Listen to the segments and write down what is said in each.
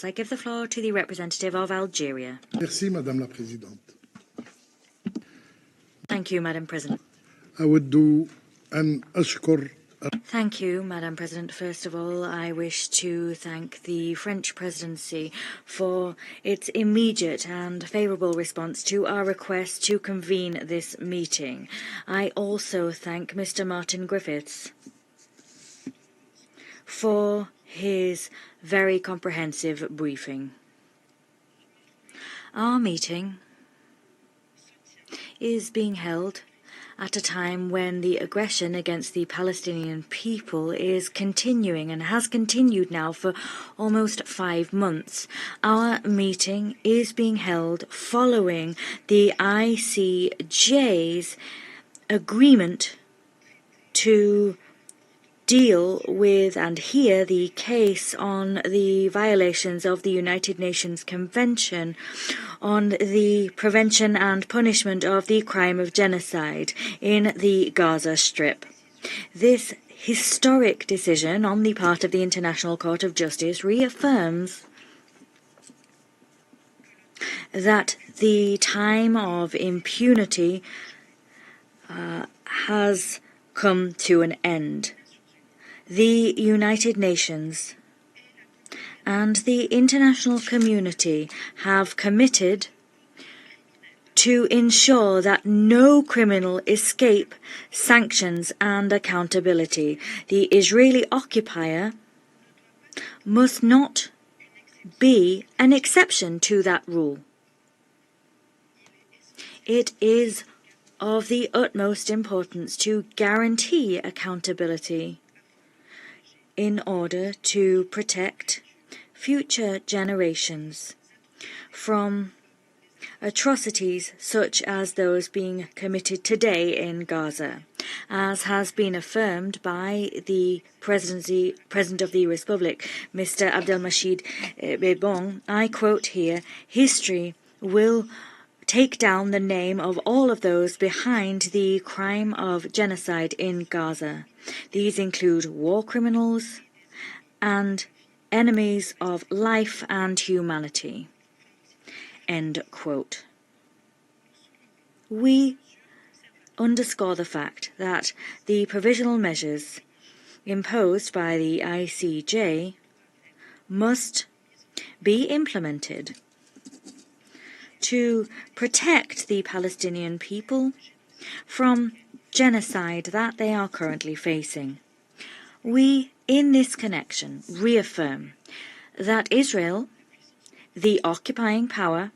I give the floor to the representative of Algeria. Merci, Madame la Présidente. Thank you, Madam President. أود أن أشكر Thank you, Madam President. First of all, I wish to thank the French presidency for its immediate and favourable response to our request to convene this meeting. I also thank Mr. Martin Griffiths for his very comprehensive briefing. Our meeting is being held at a time when the aggression against the Palestinian people is continuing and has continued now for almost 5 months. Our meeting is being held following the ICJ's agreement to deal with and hear the case on the violations of the United Nations Convention on the prevention and punishment of the crime of genocide in the Gaza Strip. This historic decision on the part of the International Court of Justice reaffirms that the time of impunity has come to an end. The United Nations and the international community have committed to ensure that no criminal escape sanctions and accountability. The Israeli occupier must not be an exception to that rule. It is of the utmost importance to guarantee accountability in order to protect future generations from atrocities such as those being committed today in Gaza. As has been affirmed by the President of the Republic, Mr. Abdelmajid Tebboune, I quote here, "History will take down the name of all of those behind the crime of genocide in Gaza. These include war criminals and enemies of life and humanity." End quote. We underscore the fact that the provisional measures imposed by the ICJ must be implemented to protect the Palestinian people from genocide that they are currently facing. We, in this connection, reaffirm that Israel, the occupying power,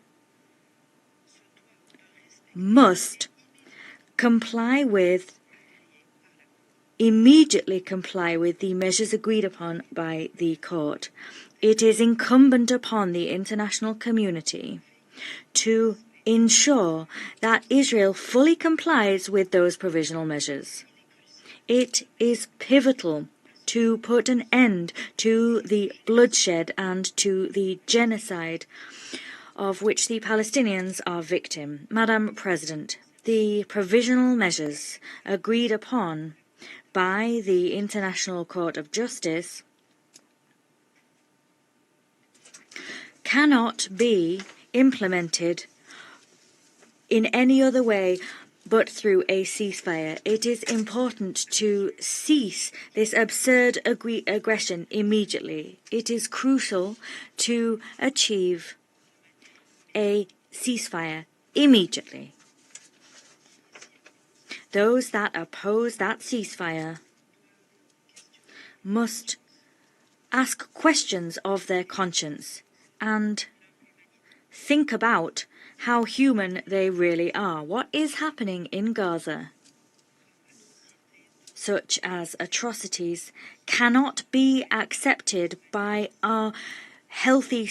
must immediately comply with the measures agreed upon by the court. It is incumbent upon the international community to ensure that Israel fully complies with those provisional measures. It is pivotal to put an end to the bloodshed and to the genocide of which the Palestinians are victim. Madam President, the provisional measures agreed upon by the International Court of Justice cannot be implemented in any other way but through a ceasefire. It is important to cease this absurd aggression immediately. It is crucial to achieve a ceasefire immediately. Those that oppose that ceasefire must ask questions of their conscience and think about how human they really are. What is happening in Gaza, such as atrocities, cannot be accepted by our healthy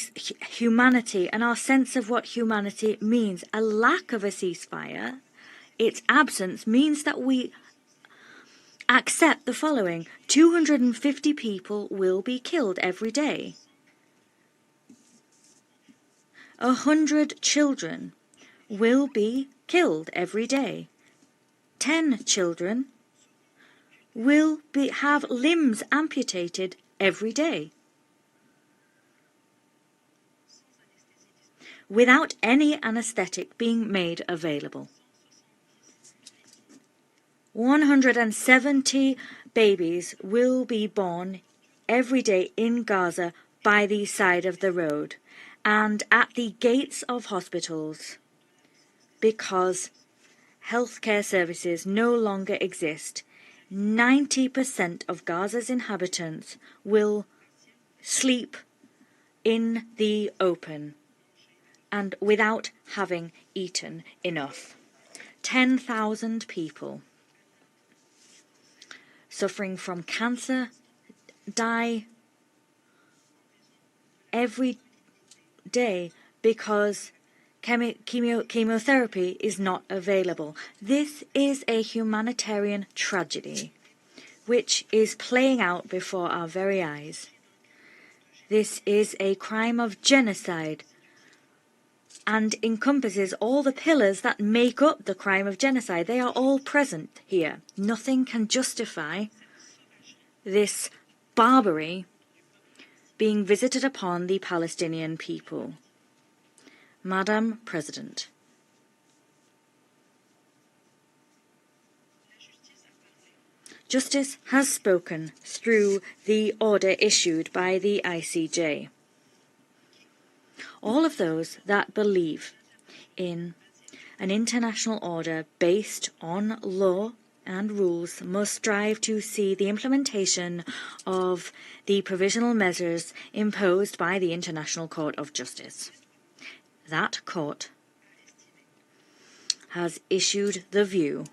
humanity and our sense of what humanity means. A lack of a ceasefire, its absence, means that we accept the following: 250 people will be killed every day. 100 children will be killed every day. 10 children will have limbs amputated every day. without any anesthetic being made available. 170 babies will be born every day in Gaza by the side of the road and at the gates of hospitals because healthcare services no longer exist. 90% of Gaza's inhabitants will sleep in the open and without having eaten enough. 10,000 people suffering from cancer die every day because chemotherapy is not available. This is a humanitarian tragedy which is playing out before our very eyes. This is a crime of genocide and encompasses all the pillars that make up the crime of genocide. They are all present here. Nothing can justify this barbarity being visited upon the Palestinian people. Madam President, justice has spoken through the order issued by the ICJ. All of those that believe in an international order based on law and rules must strive to see the implementation of the provisional measures imposed by the International Court of Justice. That court has issued the view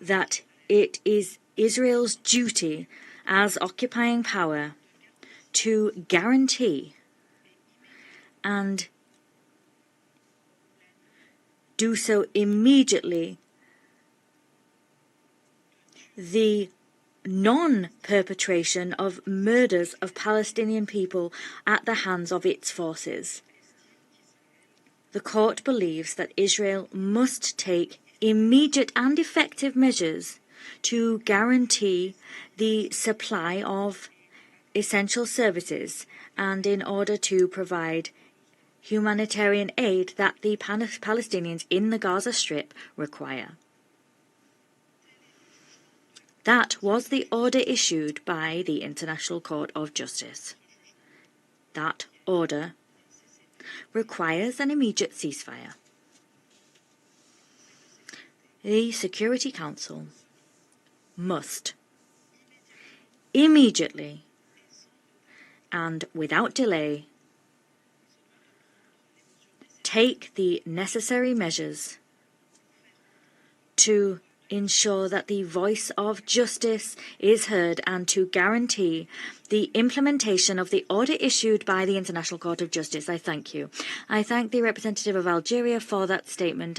that it is Israel's duty as occupying power to guarantee and do so immediately the non-perpetration of murders of Palestinian people at the hands of its forces. The court believes that Israel must take immediate and effective measures to guarantee the supply of essential services and in order to provide humanitarian aid that the Palestinians in the Gaza Strip require. That was the order issued by the International Court of Justice. That order requires an immediate ceasefire. The Security Council must immediately and without delay take the necessary measures to ensure that the voice of justice is heard and to guarantee the implementation of the order issued by the International Court of Justice. I thank you. I thank the representative of Algeria for that statement.